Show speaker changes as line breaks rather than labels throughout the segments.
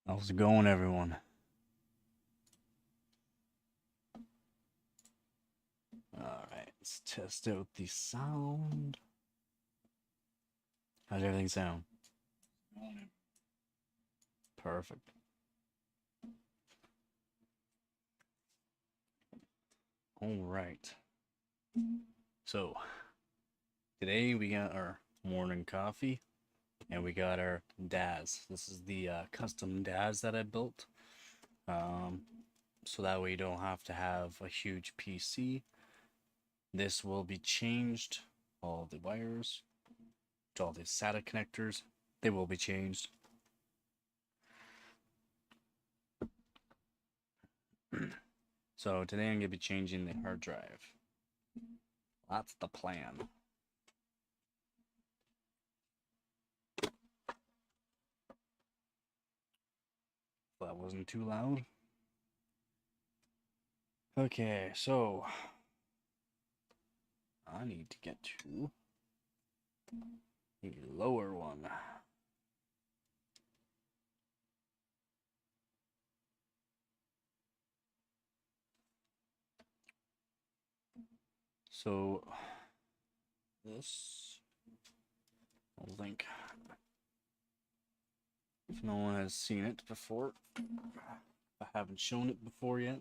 How's it going, everyone? Alright, let's test out the sound. How's everything sound? Perfect. Alright. So, today we got our morning coffee and we got our DAS. This is the custom DAS that I built. So that way you don't have to have a huge PC. This will be changed. All the wires, all the SATA connectors, they will be changed. So today I'm going to be changing the hard drive. That's the plan. That wasn't too loud. Okay, so I need to get to the lower one. So this I'll link if no one has seen it before. I haven't shown it before yet.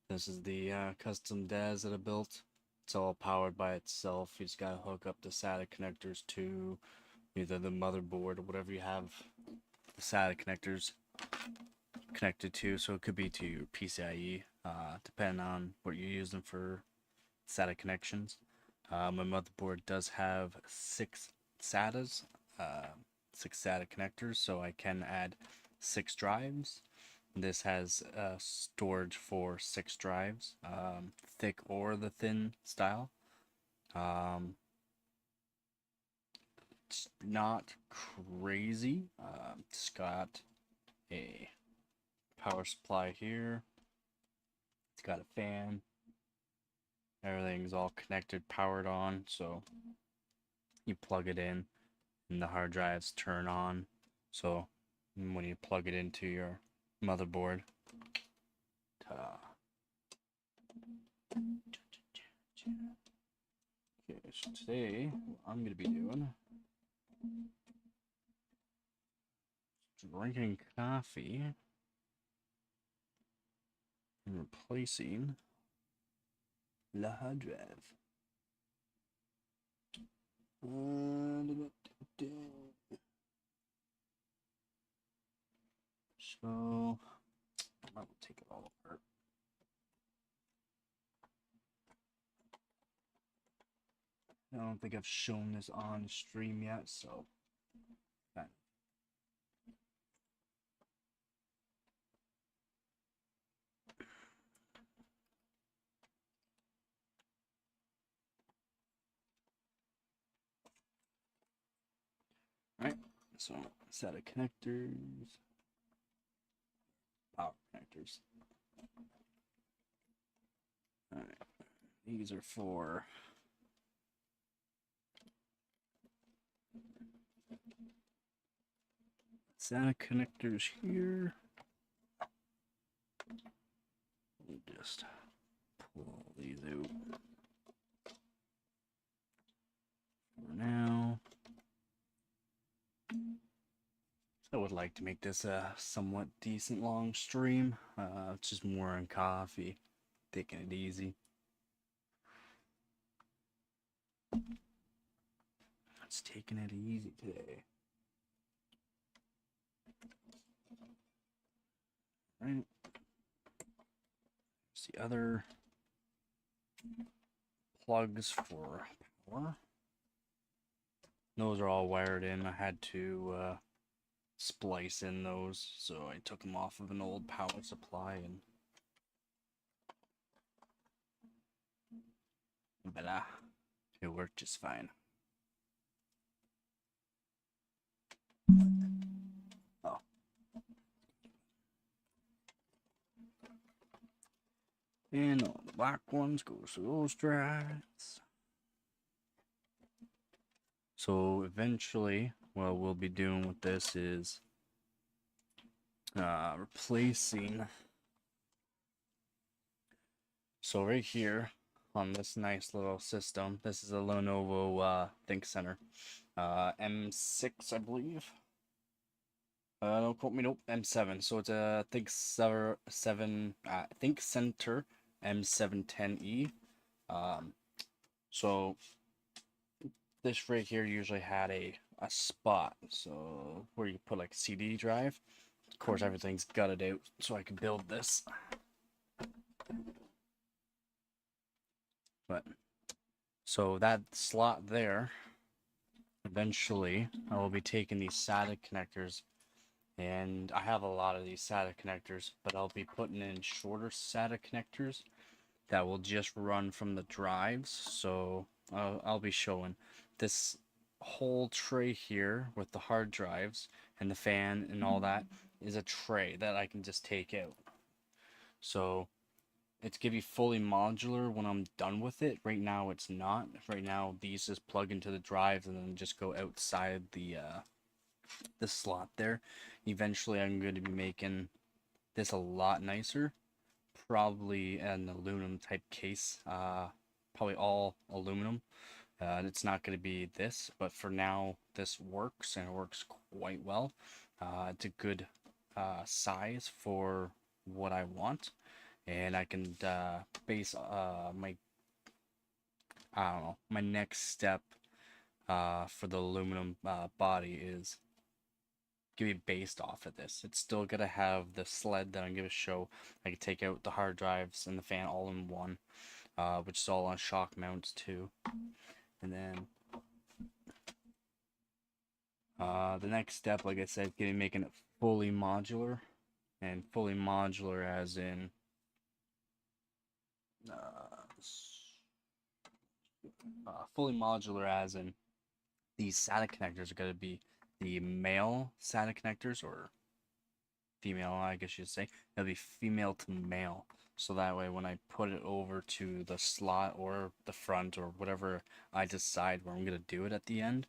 This is the custom DAS that I built. It's all powered by itself. You just gotta hook up the SATA connectors to either the motherboard or whatever you have the SATA connectors connected to. So it could be to your PCIe, depending on what you're using for SATA connections. My motherboard does have 6 SATA connectors, so I can add 6 drives. This has storage for 6 drives, thick or the thin style. It's not crazy. It's got a power supply here. It's got a fan. Everything's all connected, powered on, so you plug it in and the hard drives turn on. So when you plug it into your motherboard, ta-da. Okay, so today what I'm gonna be doing drinking coffee and replacing the hard drive. So I will take it all apart. I don't think I've shown this on stream yet, so Alright, so set of connectors, power connectors. Alright, these are for SATA connectors here. We'll just pull these out for now. I would like to make this a somewhat decent long stream. It's just more on coffee, taking it easy. It's taking it easy today. Right. There's the other plugs for power. Those are all wired in. I had to splice in those, so I took them off of an old power supply and voila, it worked just fine. Oh. And all the black ones go to those drives. So eventually, what we'll be doing with this is Replacing. So right here on this nice little system, this is a Lenovo Think Center, M6, I believe. Don't quote me. Nope, M7. So it's a Think Center M710E. Um, so this right here usually had a spot, so where you put like a CD drive. Of course, everything's gutted out, so I can build this. But so that slot there, eventually, I will be taking these SATA connectors, and I have a lot of these SATA connectors, but I'll be putting in shorter SATA connectors that will just run from the drives. So I'll be showing this whole tray here with the hard drives and the fan and all that is a tray that I can just take out. So it's gonna be fully modular when I'm done with it. Right now it's not. Right now these just plug into the drives and then just go outside the slot there. Eventually I'm going to be making this a lot nicer. Probably an aluminum type case. Probably all aluminum. It's not going to be this, but for now this works, and it works quite well. It's a good size for what I want, and I can base my, I don't know, my next step for the aluminum body is gonna be based off of this. It's still gonna have the sled that I'm gonna show. I can take out the hard drives and the fan all in one, which is all on shock mounts too. And then the next step, like I said, getting making it fully modular, and fully modular as in fully modular as in these SATA connectors are going to be the male SATA connectors, or female, I guess you'd say. It'll be female to male. So that way when I put it over to the slot or the front or whatever I decide where I'm going to do it at the end,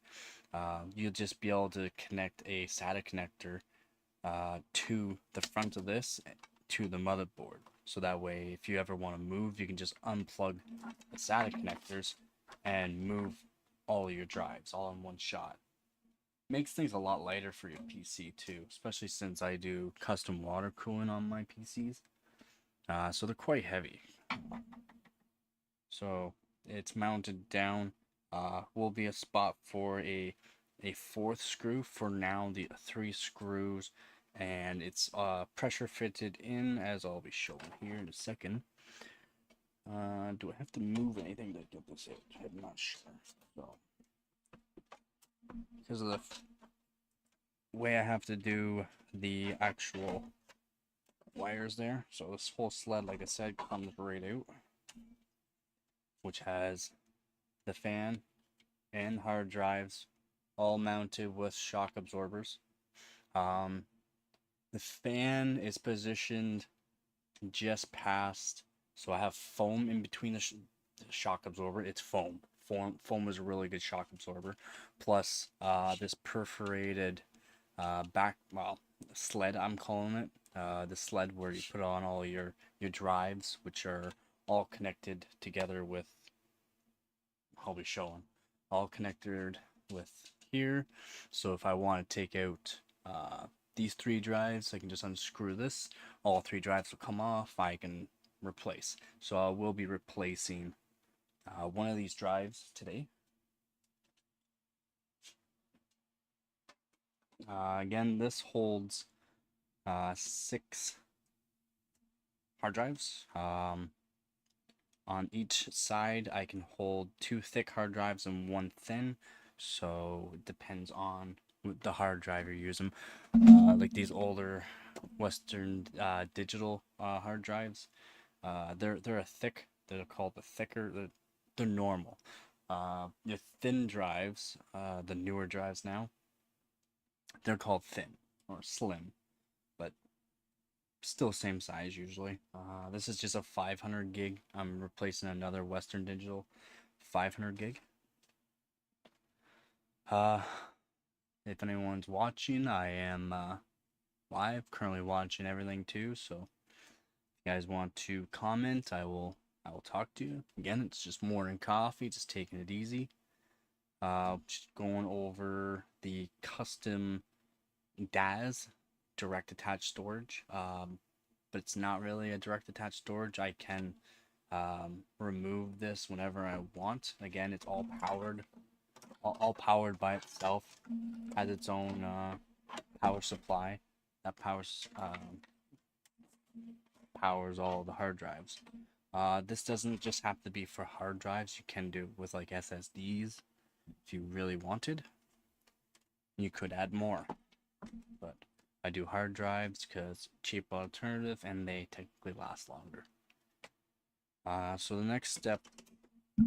you'll just be able to connect a SATA connector to the front of this to the motherboard. So that way if you ever want to move, you can just unplug the SATA connectors and move all your drives all in one shot. Makes things a lot lighter for your PC too, especially since I do custom water cooling on my PCs. So they're quite heavy. So it's mounted down. Will be a spot for a fourth screw. For now, the 3 screws, and it's pressure fitted in, as I'll be showing here in a second. Do I have to move anything to get this out? I'm not sure. So because of the way I have to do the actual wires there, so this whole sled, like I said, comes right out, which has the fan and hard drives all mounted with shock absorbers. The fan is positioned just past, so I have foam in between the shock absorber. It's foam. Foam is a really good shock absorber. Plus this perforated sled, I'm calling it. The sled where you put on all your drives, which are all connected together with, I'll be showing, all connected with here. So if I want to take out these 3 drives, I can just unscrew this. All 3 drives will come off. I can replace. So I will be replacing one of these drives today. Again, this holds 6 hard drives. On each side, I can hold 2 thick hard drives and 1 thin. So it depends on the hard drive you're using. Like these older Western Digital hard drives, they're a thick. They're called the thicker. They're normal. Your thin drives, the newer drives now, they're called thin or slim, but still same size usually. This is just a 500 gig. I'm replacing another Western Digital 500 gig. If anyone's watching, I am live, currently watching everything too. So if you guys want to comment, I will talk to you. Again, it's just morning coffee, just taking it easy. Just going over the custom DAS, direct attached storage. But it's not really a direct attached storage. I can remove this whenever I want. Again, it's all powered, all powered by itself. Has its own power supply that powers all the hard drives. This doesn't just have to be for hard drives. You can do it with like SSDs if you really wanted. You could add more, but I do hard drives because cheap alternative and they technically last longer. So the next step,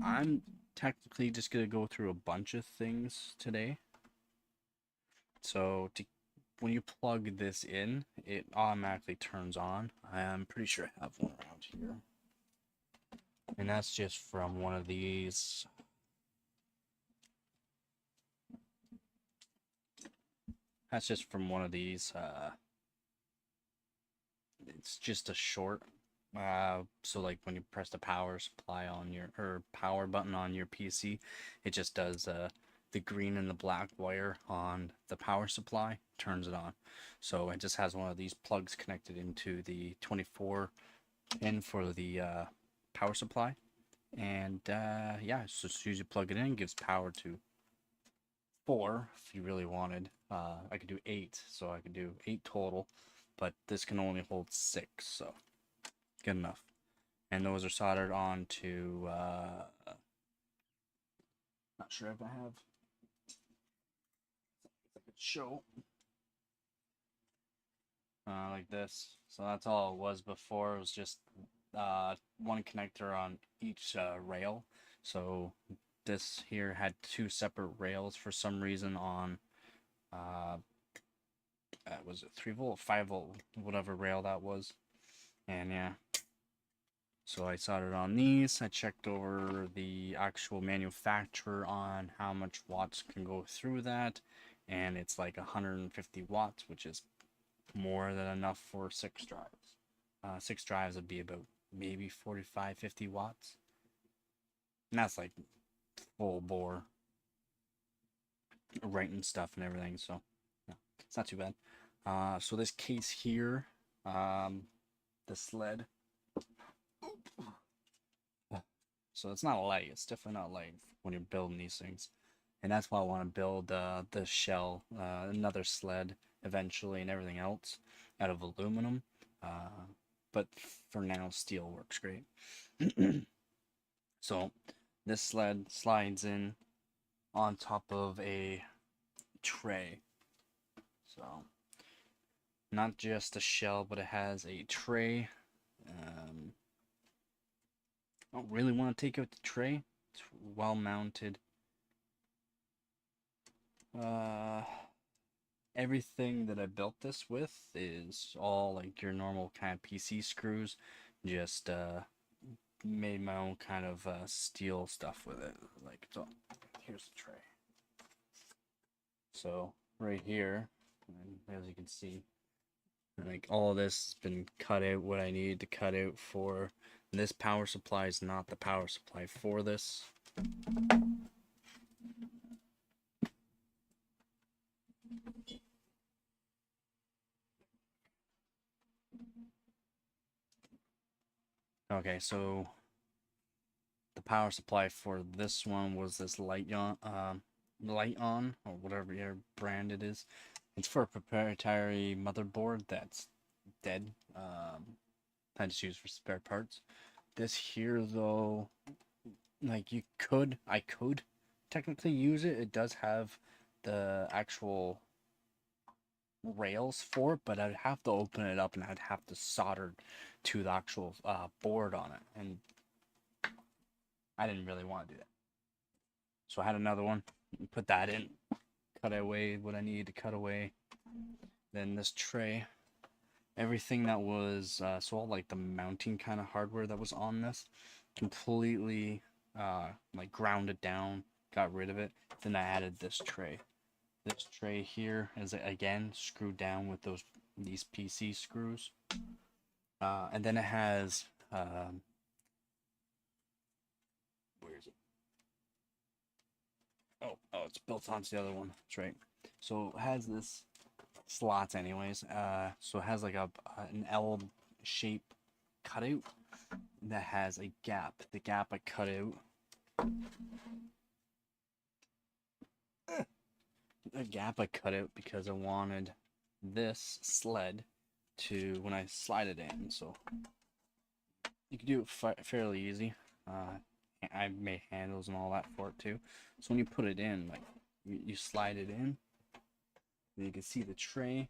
I'm technically just gonna go through a bunch of things today. So when you plug this in, it automatically turns on. I'm pretty sure I have one around here. And that's just from one of these. That's just from one of these. It's just a short. So like when you press the power supply on your, or power button on your PC, it just does the green and the black wire on the power supply, turns it on. So it just has one of these plugs connected into the 24 pin for the power supply. And yeah, so as soon as you plug it in, it gives power to 4 if you really wanted. I could do 8, so I could do 8 total, but this can only hold 6, so good enough. And those are soldered onto, not sure if I have, I could show, like this. So that's all it was before. It was just one connector on each rail. So this here had 2 separate rails for some reason on was it 3 volt, 5 volt, whatever rail that was. And yeah, so I soldered on these. I checked over the actual manufacturer on how much watts can go through that, and it's like 150 watts, which is more than enough for 6 drives. 6 drives would be about maybe 45, 50 watts. And that's like full bore writing stuff and everything, so no, it's not too bad. So this case here, the sled. So it's not light. It's definitely not light when you're building these things. And that's why I want to build the shell, another sled eventually, and everything else out of aluminum. But for now, steel works great. So this sled slides in on top of a tray. So not just a shell, but it has a tray. I don't really want to take out the tray. It's well mounted. Everything that I built this with is all like your normal kind of PC screws. Just made my own kind of steel stuff with it. Like, so here's the tray. So right here, as you can see, like all of this has been cut out what I needed to cut out for. This power supply is not the power supply for this. Okay, so the power supply for this one was this light on, or whatever your brand it is. It's for a proprietary motherboard that's dead. I just use for spare parts. This here though, like I could technically use it. It does have the actual rails for it, but I'd have to open it up and I'd have to solder to the actual board on it, and I didn't really want to do that. So I had another one, put that in, cut away what I needed to cut away. Then this tray, everything that was so all like the mounting kind of hardware that was on this, completely like ground it down, got rid of it. Then I added this tray. This tray here is again screwed down with those these PC screws. And then it has, where is it? Oh, it's built onto the other one. That's right. So it has this slots, anyways. So it has like an L shape cutout that has a gap. The gap I cut out. The gap I cut out because I wanted this sled to when I slide it in. So you can do it fairly easy. I made handles and all that for it too. So when you put it in, like you slide it in, and you can see the tray.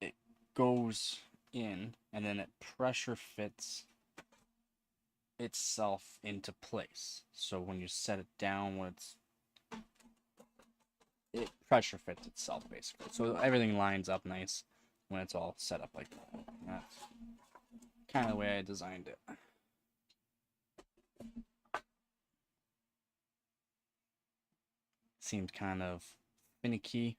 It goes in, and then it pressure fits itself into place. So when you set it down, it pressure fits itself basically. So everything lines up nice when it's all set up like that. That's kind of the way I designed it. Seemed kind of finicky.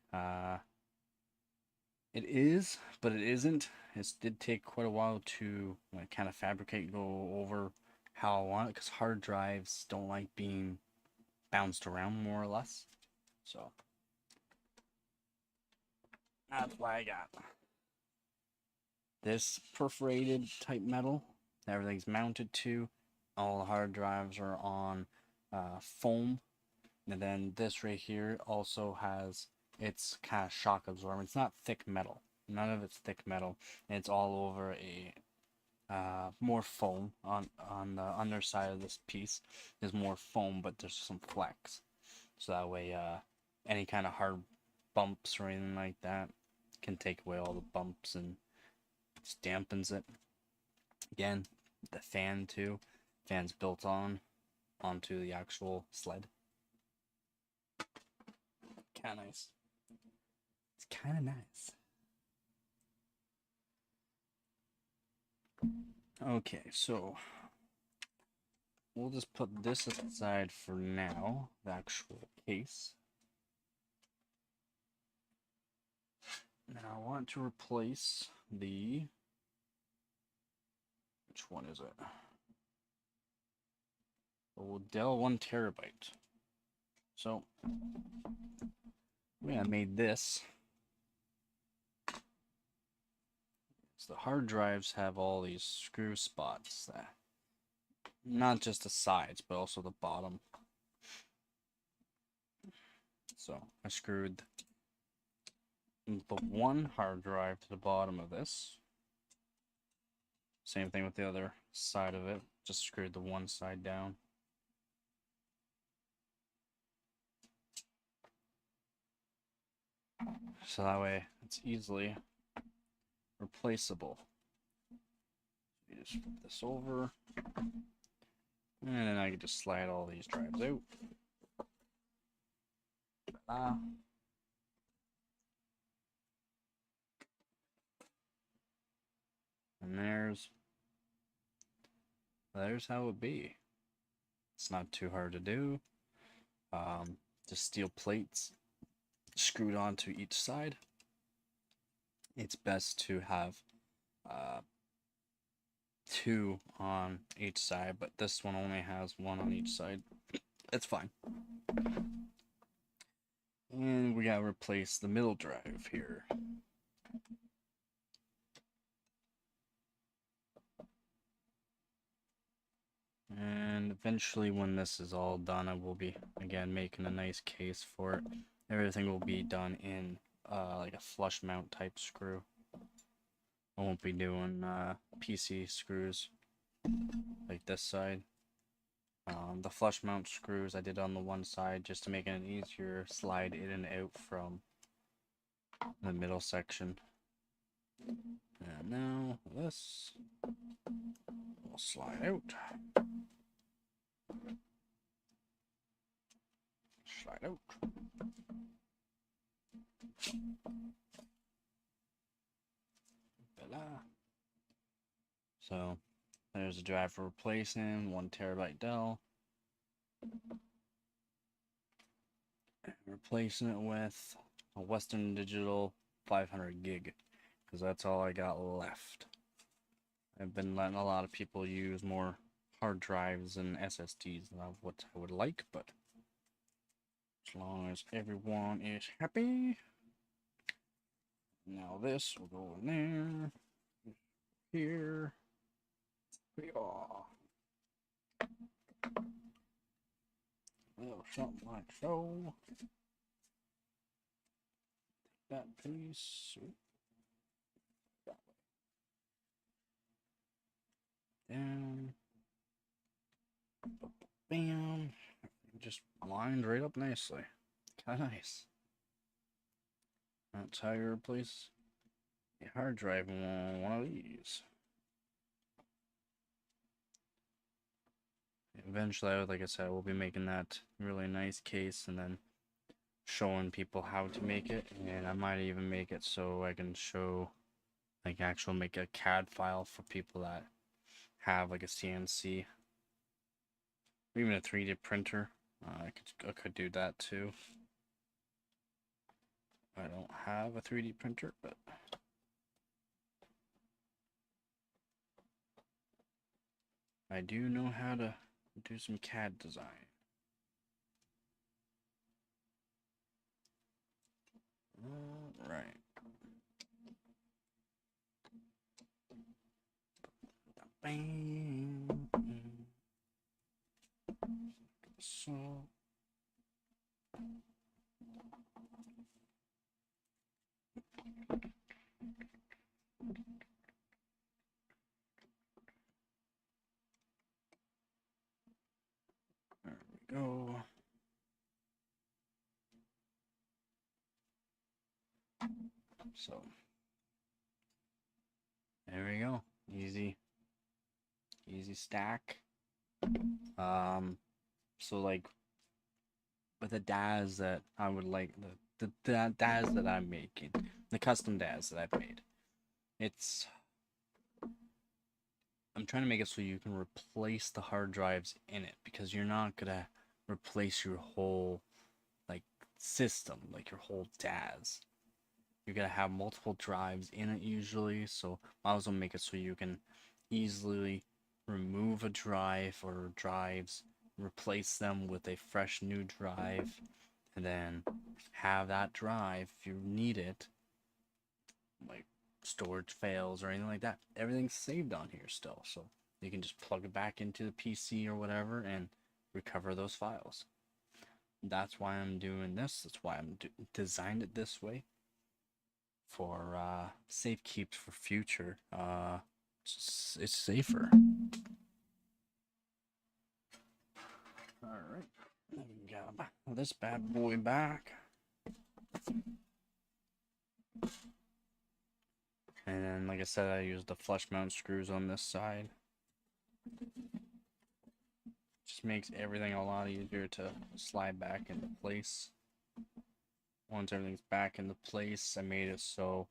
It is, but it isn't. It did take quite a while to like, kind of fabricate, go over how I want it, because hard drives don't like being bounced around more or less. So that's why I got this perforated type metal that everything's mounted to. All the hard drives are on foam, and then this right here also has its kind of shock absorber. It's not thick metal. None of it's thick metal. It's all over a more foam on the underside of this piece. There's more foam, but there's some flex, so that way any kind of hard bumps or anything like that can take away all the bumps and just dampens it. Again, the fan too. Fan's built onto the actual sled. Kind of nice. It's kind of nice. Okay, so we'll just put this aside for now, the actual case. Now I want to replace the, which one is it? Oh, Dell 1 terabyte. So, I made this. So the hard drives have all these screw spots that, not just the sides, but also the bottom. So I screwed the one hard drive to the bottom of this. Same thing with the other side of it. Just screwed the one side down. So that way it's easily replaceable. You just flip this over, and then I can just slide all these drives out. And there's how it be. It's not too hard to do. Just steel plates screwed onto each side. It's best to have two on each side, but this one only has one on each side. It's fine. And we gotta replace the middle drive here. And eventually when this is all done, I will be, again, making a nice case for it. Everything will be done in like a flush mount type screw. I won't be doing PC screws like this side. The flush mount screws I did on the one side just to make it an easier slide in and out from the middle section. And now this will slide out. Slide out. So there's a drive for replacing, 1 terabyte Dell. Replacing it with a Western Digital 500 gig, because that's all I got left. I've been letting a lot of people use more hard drives and SSDs than what I would like, but as long as everyone is happy. Now this will go in there. Here we are. Well, something like so. That piece. That way. Down. Bam. Just lined right up nicely. Kinda nice. That's how you replace a hard drive on one of these. Eventually, like I said, we'll be making that really nice case and then showing people how to make it. And I might even make it so I can show, like, actually make a CAD file for people that have like a CNC, or even a 3D printer. I could do that too. I don't have a 3D printer, but I do know how to do some CAD design. Alright. Bam. So. There we go. So. There we go. Easy stack. So like with the DAS that I would like, the DAS that I'm making, the custom DAS that I've made, I'm trying to make it so you can replace the hard drives in it, because you're not gonna replace your whole like system, like your whole DAS. You're gonna have multiple drives in it usually, so I also make it so you can easily remove a drive or drives, replace them with a fresh new drive, and then have that drive if you need it, like storage fails or anything like that. Everything's saved on here still, so you can just plug it back into the PC or whatever and recover those files. That's why I'm doing this. That's why I'm designed it this way, for safe keeps for future. It's safer. Alright, let me grab this bad boy back. And then, like I said, I used the flush mount screws on this side. Just makes everything a lot easier to slide back into place. Once everything's back into place, I made it so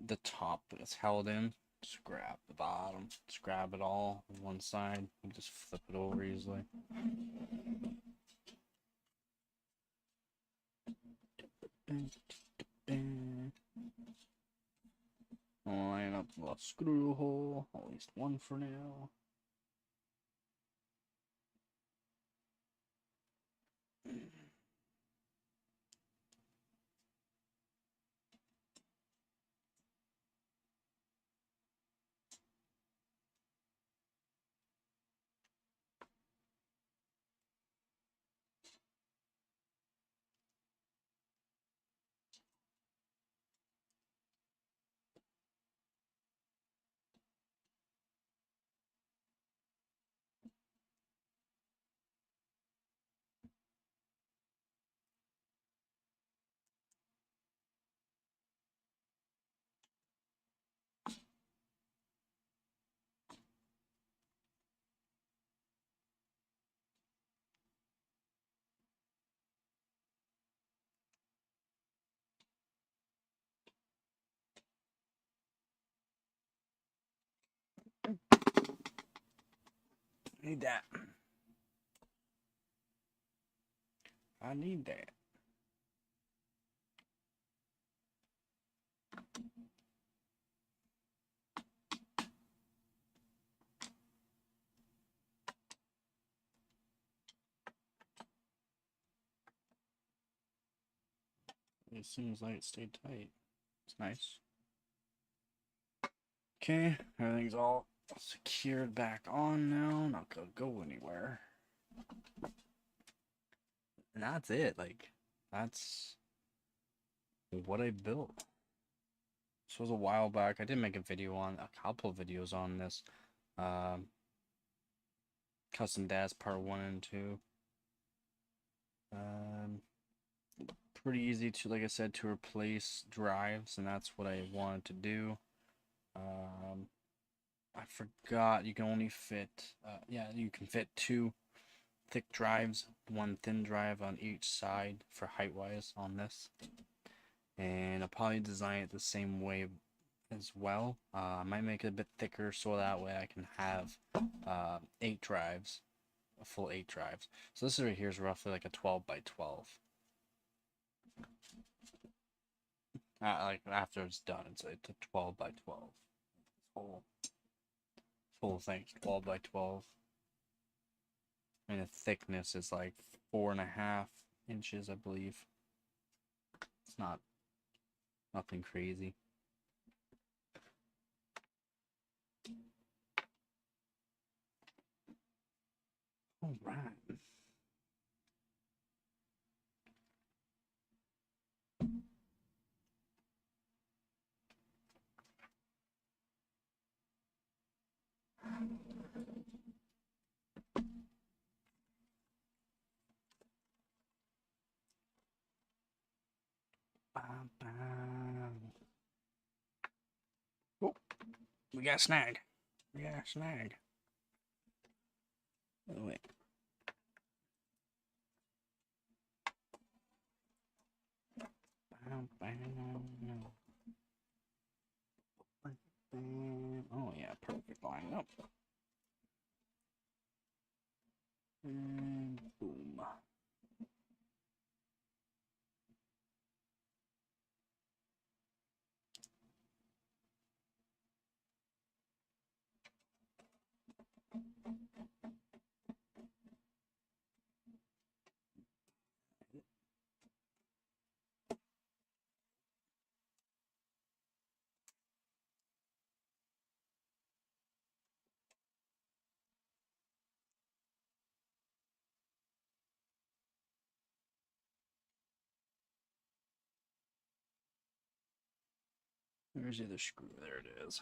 the top is held in. Just grab the bottom, just grab it all on one side, and just flip it over easily. I'll line up the screw hole, at least one for now. Need that. I need that. It seems like it stayed tight. It's nice. Okay, everything's all secured back on now. Not gonna go anywhere. And that's it. Like, that's what I built. This was a while back. I did make a couple videos on this. Custom DAS part 1 and 2. Pretty easy to, like I said, to replace drives, and that's what I wanted to do. I forgot you can only fit, yeah, you can fit 2 thick drives, 1 thin drive on each side for height-wise on this. And I'll probably design it the same way as well. I might make it a bit thicker so that way I can have 8 drives, a full 8 drives. So this right here is roughly like a 12 by 12. Like after it's done, it's a 12 by 12. Full thing, 12 by 12. And the thickness is like 4.5 inches, I believe. It's nothing crazy. All right. Oh, we got a snag. We got a snag. Oh, wait. Oh yeah, perfect line up. And boom. Where's the other screw? There it is.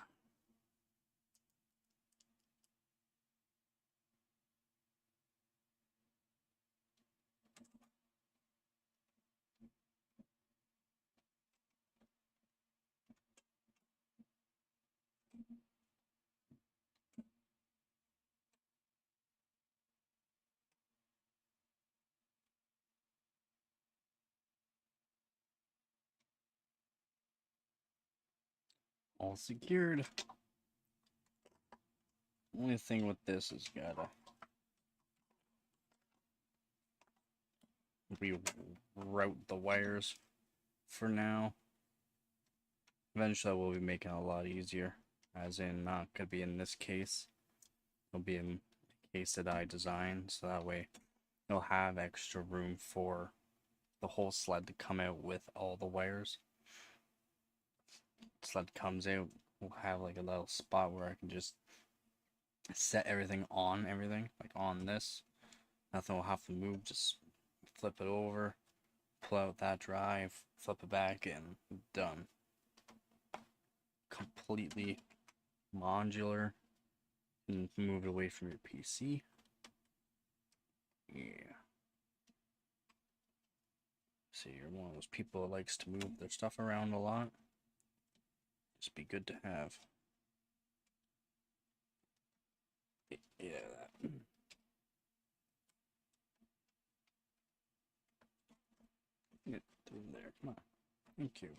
All secured. Only thing with this is gotta reroute the wires for now. Eventually I will be making it a lot easier, as in not gonna be in this case. It'll be in the case that I designed, so that way it'll have extra room for the whole sled to come out with all the wires. Sled comes out, we'll have like a little spot where I can just set everything, like on this. Nothing will have to move, just flip it over, pull out that drive, flip it back in, done. Completely modular, and move it away from your PC. Yeah. See, you're one of those people that likes to move their stuff around a lot. Just be good to have. Yeah, that. Get through there. Come on. Thank you.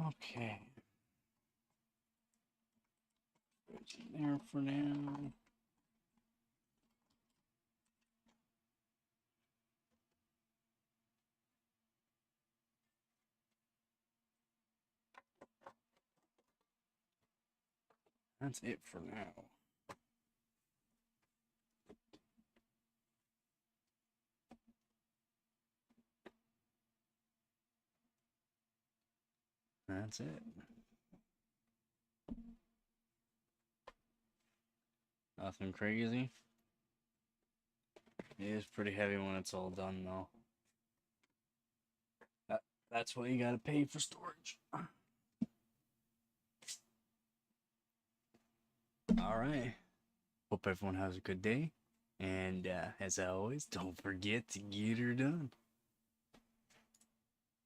Okay. It's there for now. That's it for now. that's it. Nothing crazy. It is pretty heavy when it's all done, though. That's what you gotta pay for storage. Alright. Hope everyone has a good day. And as always, don't forget to get her done.